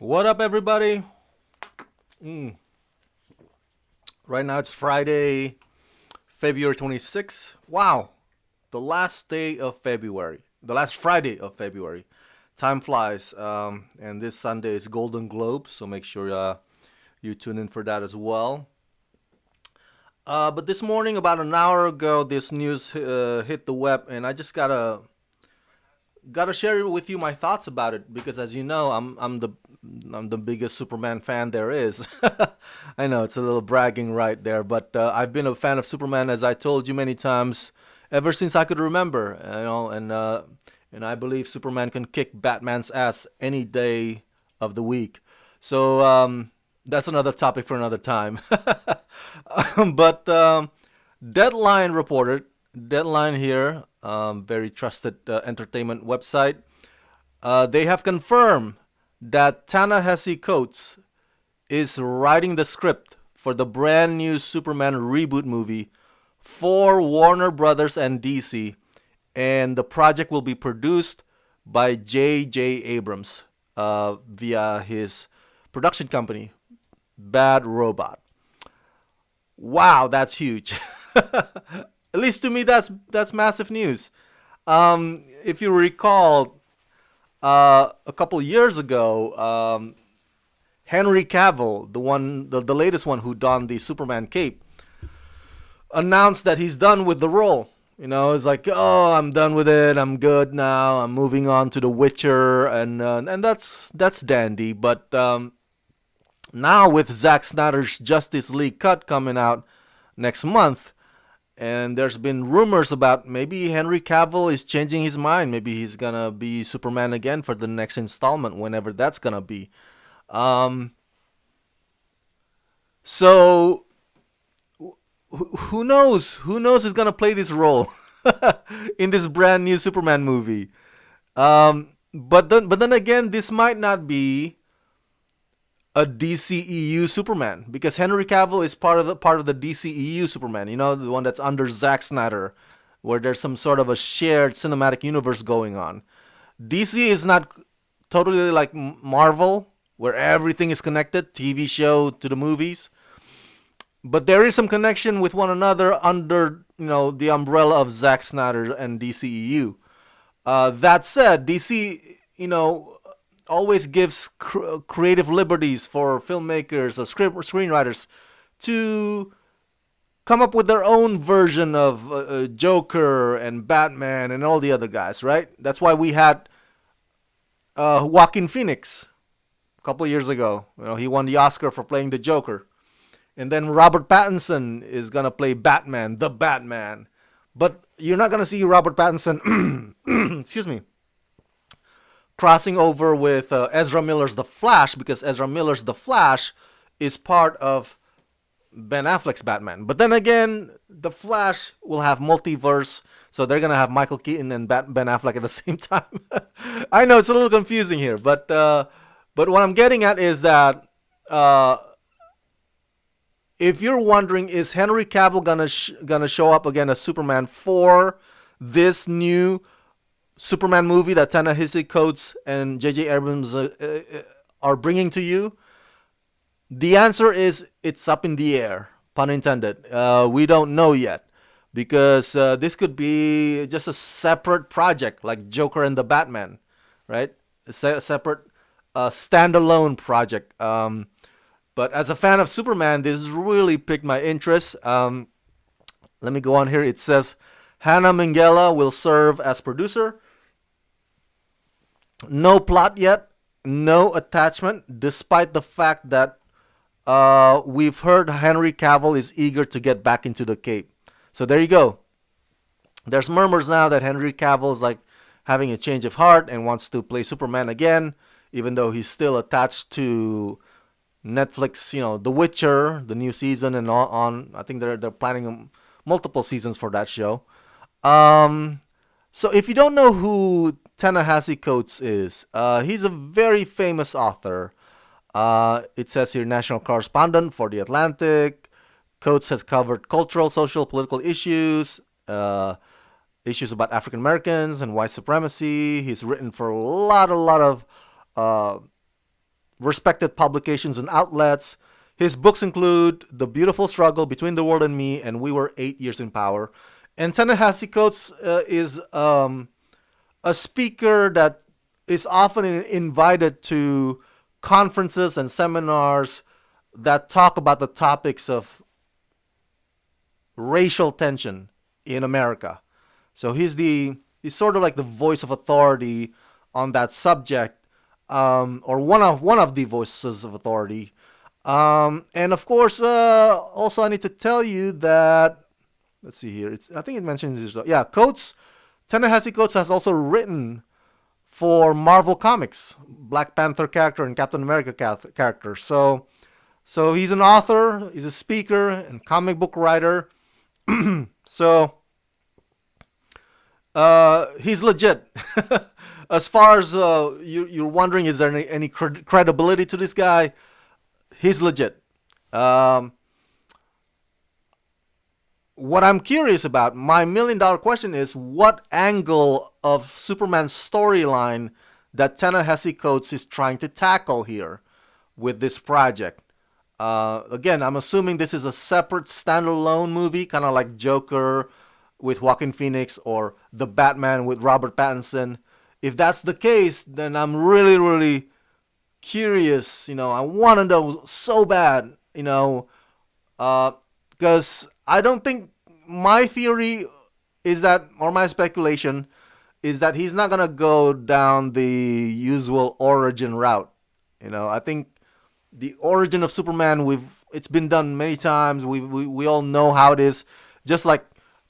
What up, everybody? Right now it's Friday, February 26th. Wow, the last day of February. The last Friday of February. Time flies. And this Sunday is Golden Globe, so make sure you tune in for that as well. But this morning, about an hour ago, this news hit the web, and I just gotta share with you my thoughts about it because, as you know, I'm the biggest Superman fan there is. I know it's a little bragging right there, but I've been a fan of Superman, as I told you many times, ever since I could remember. And I believe Superman can kick Batman's ass any day of the week. So that's another topic for another time. But Deadline reported, Deadline here, very trusted entertainment website. They have confirmed that Ta-Nehisi Coates is writing the script for the brand new Superman reboot movie for Warner Brothers and DC, and the project will be produced by J.J. Abrams via his production company, Bad Robot. Wow, that's huge. At least to me, that's massive news. If you recall, a couple years ago, Henry Cavill, the latest one who donned the Superman cape, announced that he's done with the role. It's like, oh, I'm done with it. I'm good now. I'm moving on to The Witcher, and that's dandy. But now with Zack Snyder's Justice League cut coming out next month, and there's been rumors about maybe Henry Cavill is changing his mind. Maybe he's gonna be Superman again for the next installment, whenever that's gonna be. Um, so who knows? Who knows is gonna play this role in this brand new Superman movie? But then again, this might not be a DCEU Superman because Henry Cavill is part of the DCEU Superman. The one that's under Zack Snyder, where there's some sort of a shared cinematic universe going on. DC is not totally like Marvel, where everything is connected, TV show to the movies, but there is some connection with one another under the umbrella of Zack Snyder and DCEU. That said, DC, always gives creative liberties for filmmakers or screenwriters to come up with their own version of Joker and Batman and all the other guys, right? That's why we had Joaquin Phoenix a couple of years ago. He won the Oscar for playing the Joker. And then Robert Pattinson is going to play Batman, the Batman. But you're not going to see Robert Pattinson, excuse me, crossing over with Ezra Miller's The Flash, because Ezra Miller's The Flash is part of Ben Affleck's Batman. But then again, The Flash will have multiverse, so they're gonna have Michael Keaton and Ben Affleck at the same time. I know it's a little confusing here, but what I'm getting at is that uh, if you're wondering, is Henry Cavill gonna show up again as Superman for this new Superman movie that Ta-Nehisi Coates and J.J. Abrams are bringing to you? The answer is it's up in the air, pun intended. We don't know yet because this could be just a separate project like Joker and the Batman, right? A separate standalone project. But as a fan of Superman, this really piqued my interest. Let me go on here. It says Hannah Minghella will serve as producer. No plot yet, no attachment, despite the fact that we've heard Henry Cavill is eager to get back into the cape. So there you go. There's murmurs now that Henry Cavill is like having a change of heart and wants to play Superman again, even though he's still attached to Netflix, The Witcher, the new season, and on. I think they're planning multiple seasons for that show. So if you don't know who Ta-Nehisi Coates is, he's a very famous author. It says here national correspondent for The Atlantic. Coates has covered cultural, social, political issues about African Americans and white supremacy. He's written for a lot of uh, respected publications and outlets. His books include The Beautiful Struggle, Between the World and Me, and We Were 8 Years in Power. And Ta-Nehisi Coates is a speaker that is often invited to conferences and seminars that talk about the topics of racial tension in America. So he's sort of like the voice of authority on that subject, or one of the voices of authority. And of course, also I need to tell you that, let's see here. I think it mentions this. Yeah, Ta-Nehisi Coates has also written for Marvel Comics, Black Panther character and Captain America character. So he's an author, he's a speaker, and comic book writer. So he's legit. As far as you're wondering, is there any credibility to this guy? He's legit. What I'm curious about, my $1,000,000 question is, what angle of Superman's storyline that Ta-Nehisi Coates is trying to tackle here with this project? Again, I'm assuming this is a separate standalone movie, kind of like Joker with Joaquin Phoenix or The Batman with Robert Pattinson. If that's the case, then I'm really, really curious. I want to know so bad, because I don't think, my theory is that, or my speculation is that he's not gonna go down the usual origin route. I think the origin of Superman, it's been done many times. We all know how it is. Just like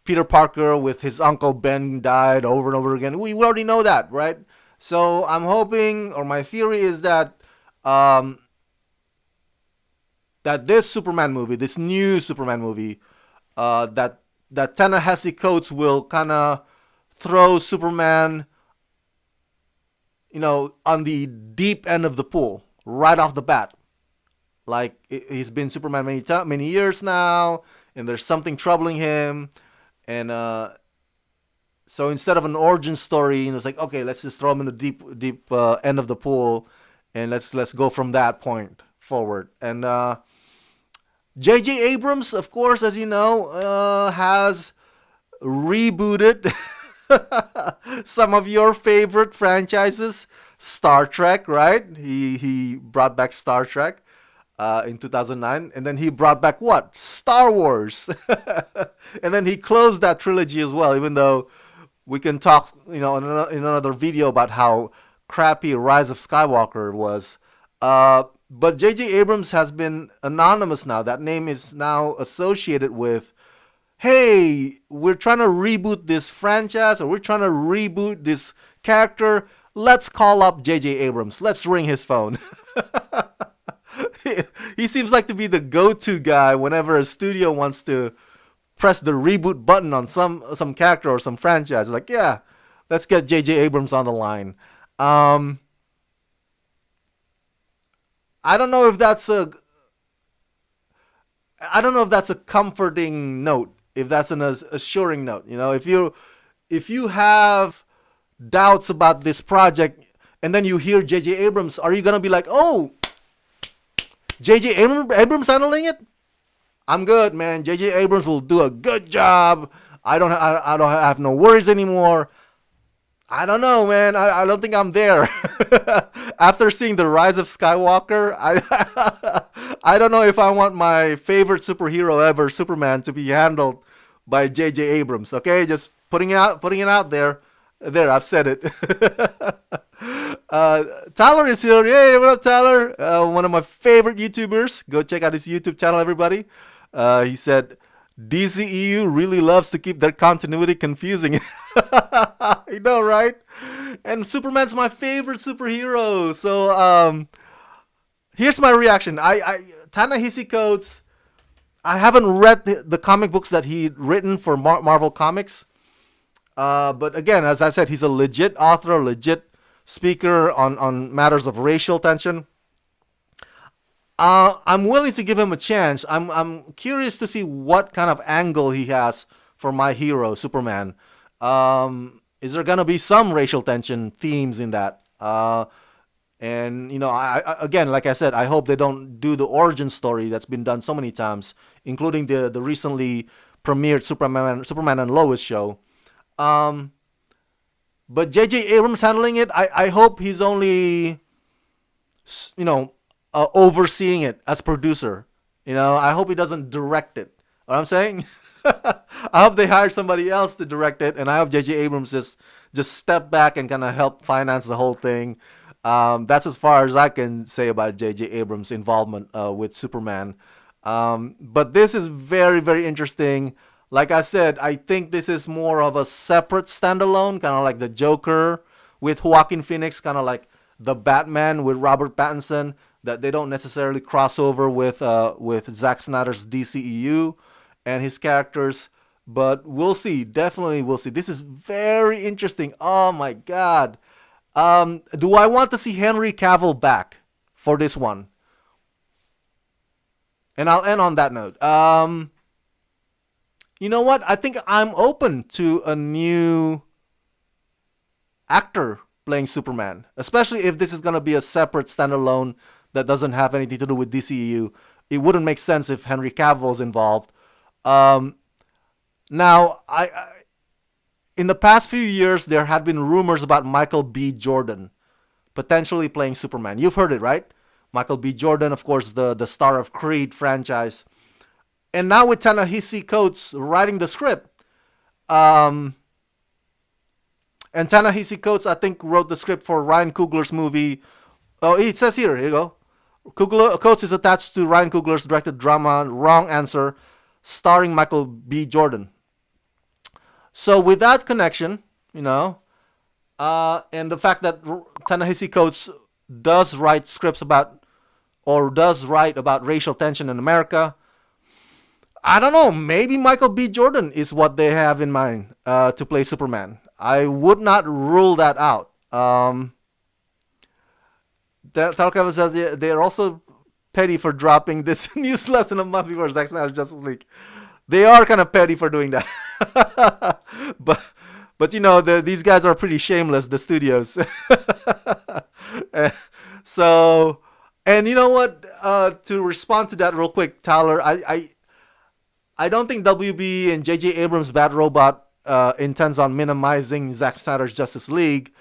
Peter Parker with his uncle Ben died over and over again. We already know that, right? So I'm hoping, or my theory is that that this Superman movie, this new Superman movie, that Ta-Nehisi Coates will kind of throw Superman, on the deep end of the pool right off the bat. Like, he's been Superman many years now, and there's something troubling him, and so instead of an origin story, it's like, okay, let's just throw him in the deep end of the pool, and let's go from that point forward. And J.J. Abrams, of course, as you know, has rebooted some of your favorite franchises. Star Trek, right? He brought back Star Trek in 2009, and then he brought back what? Star Wars. And then he closed that trilogy as well, even though we can talk, in another video about how crappy Rise of Skywalker was. But J.J. Abrams has been anonymous now. That name is now associated with, hey, we're trying to reboot this franchise, or we're trying to reboot this character. Let's call up J.J. Abrams. Let's ring his phone. He seems like to be the go-to guy whenever a studio wants to press the reboot button on some character or some franchise. It's like, yeah, let's get J.J. Abrams on the line. I don't know if that's a comforting note, if that's an assuring note. If you have doubts about this project and then you hear J.J. Abrams, are you gonna be like, oh, J.J. Abrams handling it? I'm good, man. J.J. Abrams will do a good job. I don't have no worries anymore. I don't know, man. I don't think I'm there. After seeing The Rise of Skywalker, I don't know if I want my favorite superhero ever, Superman, to be handled by J.J. Abrams. Okay, just putting it out there. There, I've said it. Tyler is here. Hey, what up, Tyler? One of my favorite YouTubers. Go check out his YouTube channel, everybody. He said, DCEU really loves to keep their continuity confusing. You know, right? And Superman's my favorite superhero. So here's my reaction. Ta-Nehisi Coates, I haven't read the comic books that he'd written for Marvel Comics. But again, as I said, he's a legit author, a legit speaker on matters of racial tension. I'm willing to give him a chance. I'm curious to see what kind of angle he has for my hero, Superman. Is there gonna be some racial tension themes in that? And again, like I said, I hope they don't do the origin story that's been done so many times, including the recently premiered Superman and Lois show. Um, but J.J. Abrams handling it, I hope he's only you know overseeing it as producer. I hope he doesn't direct it. What I'm saying? I hope they hire somebody else to direct it, and I hope J.J. Abrams just step back and kind of help finance the whole thing. That's as far as I can say about J.J. Abrams' involvement with Superman. But this is very, very interesting. Like I said, I think this is more of a separate standalone, kind of like the Joker with Joaquin Phoenix, kind of like the Batman with Robert Pattinson. That they don't necessarily cross over with Zack Snyder's DCEU and his characters. But we'll see. Definitely, we'll see. This is very interesting. Oh my God. Do I want to see Henry Cavill back for this one? And I'll end on that note. You know what? I think I'm open to a new actor playing Superman, especially if this is going to be a separate standalone that doesn't have anything to do with DCEU. It wouldn't make sense if Henry Cavill is involved. Um, Now, in the past few years, there had been rumors about Michael B. Jordan potentially playing Superman. You've heard it, right? Michael B. Jordan, of course, the star of Creed franchise. And now with Ta-Nehisi Coates writing the script, um, and Ta-Nehisi Coates, I think, wrote the script for Ryan Coogler's movie. Oh, it says here you go. Coates is attached to Ryan Coogler's directed drama Wrong Answer, starring Michael B. Jordan. So with that connection, and the fact that Ta-Nehisi Coates does write scripts about, or does write about racial tension in America, I don't know. Maybe Michael B. Jordan is what they have in mind to play Superman. I would not rule that out. Talcava says they're also petty for dropping this news less than a month before Zack Snyder's Justice League. They are kind of petty for doing that. but these guys are pretty shameless, the studios. So, and you know what? To respond to that real quick, Tyler, I don't think WB and J.J. Abrams' Bad Robot intends on minimizing Zack Snyder's Justice League.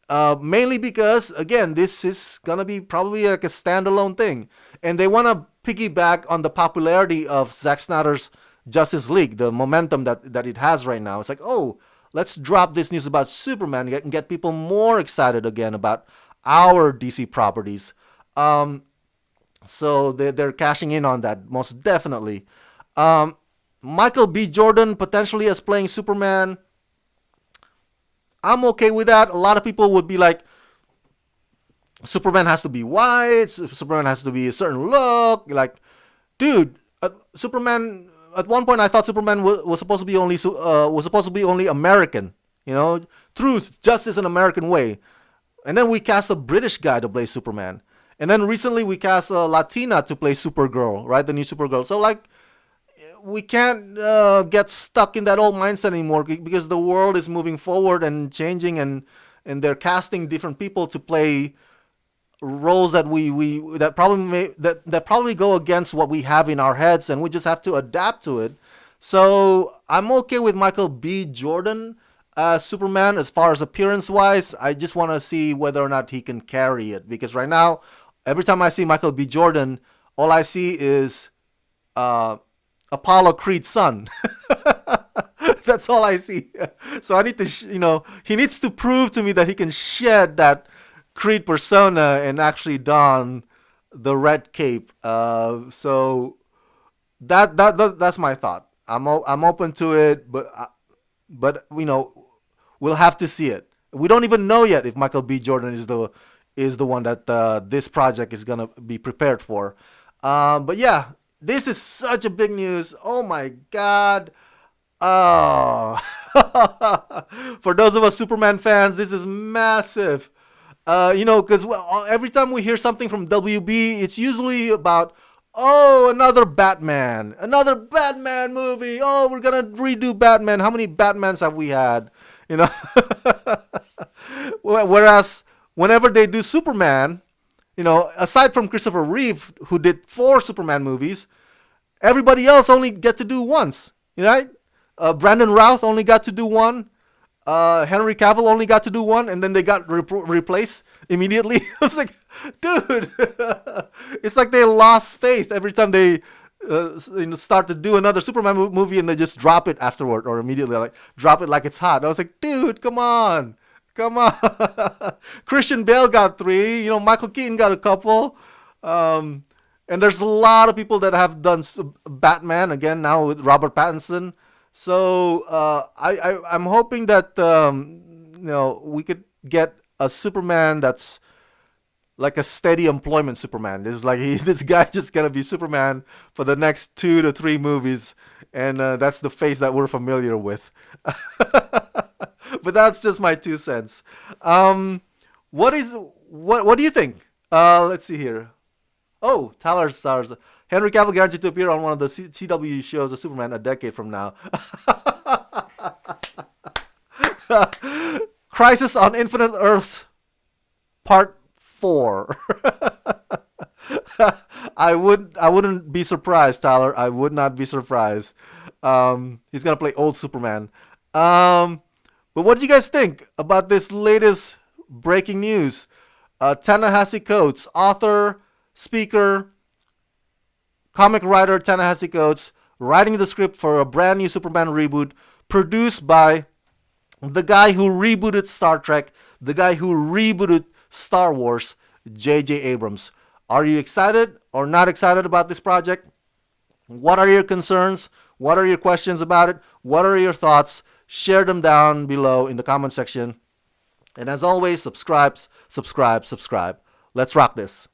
Mainly because, again, this is gonna be probably like a standalone thing, and they want to piggyback on the popularity of Zack Snyder's Justice League, the momentum that it has right now. It's like, oh, let's drop this news about Superman and get people more excited again about our DC properties. So they're cashing in on that most definitely. Michael B. Jordan potentially as playing Superman. I'm okay with that. A lot of people would be like, Superman has to be white. Superman has to be a certain look. Like, dude, Superman. At one point, I thought Superman was supposed to be only American. Truth, justice, and American way. And then we cast a British guy to play Superman. And then recently we cast a Latina to play Supergirl, right? The new Supergirl. So like, we can't get stuck in that old mindset anymore because the world is moving forward and changing, and they're casting different people to play roles that that probably go against what we have in our heads, and we just have to adapt to it. So I'm okay with Michael B. Jordan as Superman as far as appearance wise. I just want to see whether or not he can carry it, because right now, every time I see Michael B. Jordan, all I see is Apollo Creed's son. That's all I see. So I need to, he needs to prove to me that he can shed that Creed persona and actually don the red cape. So that's my thought. I'm open to it, but we'll have to see it. We don't even know yet if Michael B. Jordan is the one that this project is gonna be prepared for. But yeah. This is such a big news. Oh my God. Oh. For those of us Superman fans, this is massive. Because every time we hear something from WB, it's usually about, another Batman movie. Oh, we're going to redo Batman. How many Batmans have we had? Whereas whenever they do Superman, aside from Christopher Reeve, who did 4 Superman movies, everybody else only get to do once. Right? Brandon Routh only got to do one. Henry Cavill only got to do one, and then they got replaced immediately. I was like, dude, it's like they lost faith every time they start to do another Superman movie, and they just drop it afterward or immediately, like drop it like it's hot. I was like, dude, come on. Christian Bale got 3. Michael Keaton got a couple. And there's a lot of people that have done Batman again now with Robert Pattinson. So I'm hoping that we could get a Superman that's like a steady employment Superman. This guy just gonna be Superman for the next 2 to 3 movies, and that's the face that we're familiar with. But that's just my 2 cents. What do you think? Let's see here. Oh, Tyler stars. Henry Cavill guaranteed to appear on one of the CW shows of Superman a decade from now. Crisis on Infinite Earths Part 4. I wouldn't be surprised, Tyler. I would not be surprised. He's gonna play old Superman. But what do you guys think about this latest breaking news? Ta-Nehisi Coates, author, speaker, comic writer Ta-Nehisi Coates, writing the script for a brand new Superman reboot produced by the guy who rebooted Star Trek, the guy who rebooted Star Wars, J.J. Abrams. Are you excited or not excited about this project? What are your concerns? What are your questions about it? What are your thoughts? Share them down below in the comment section. And as always, subscribe. Let's rock this.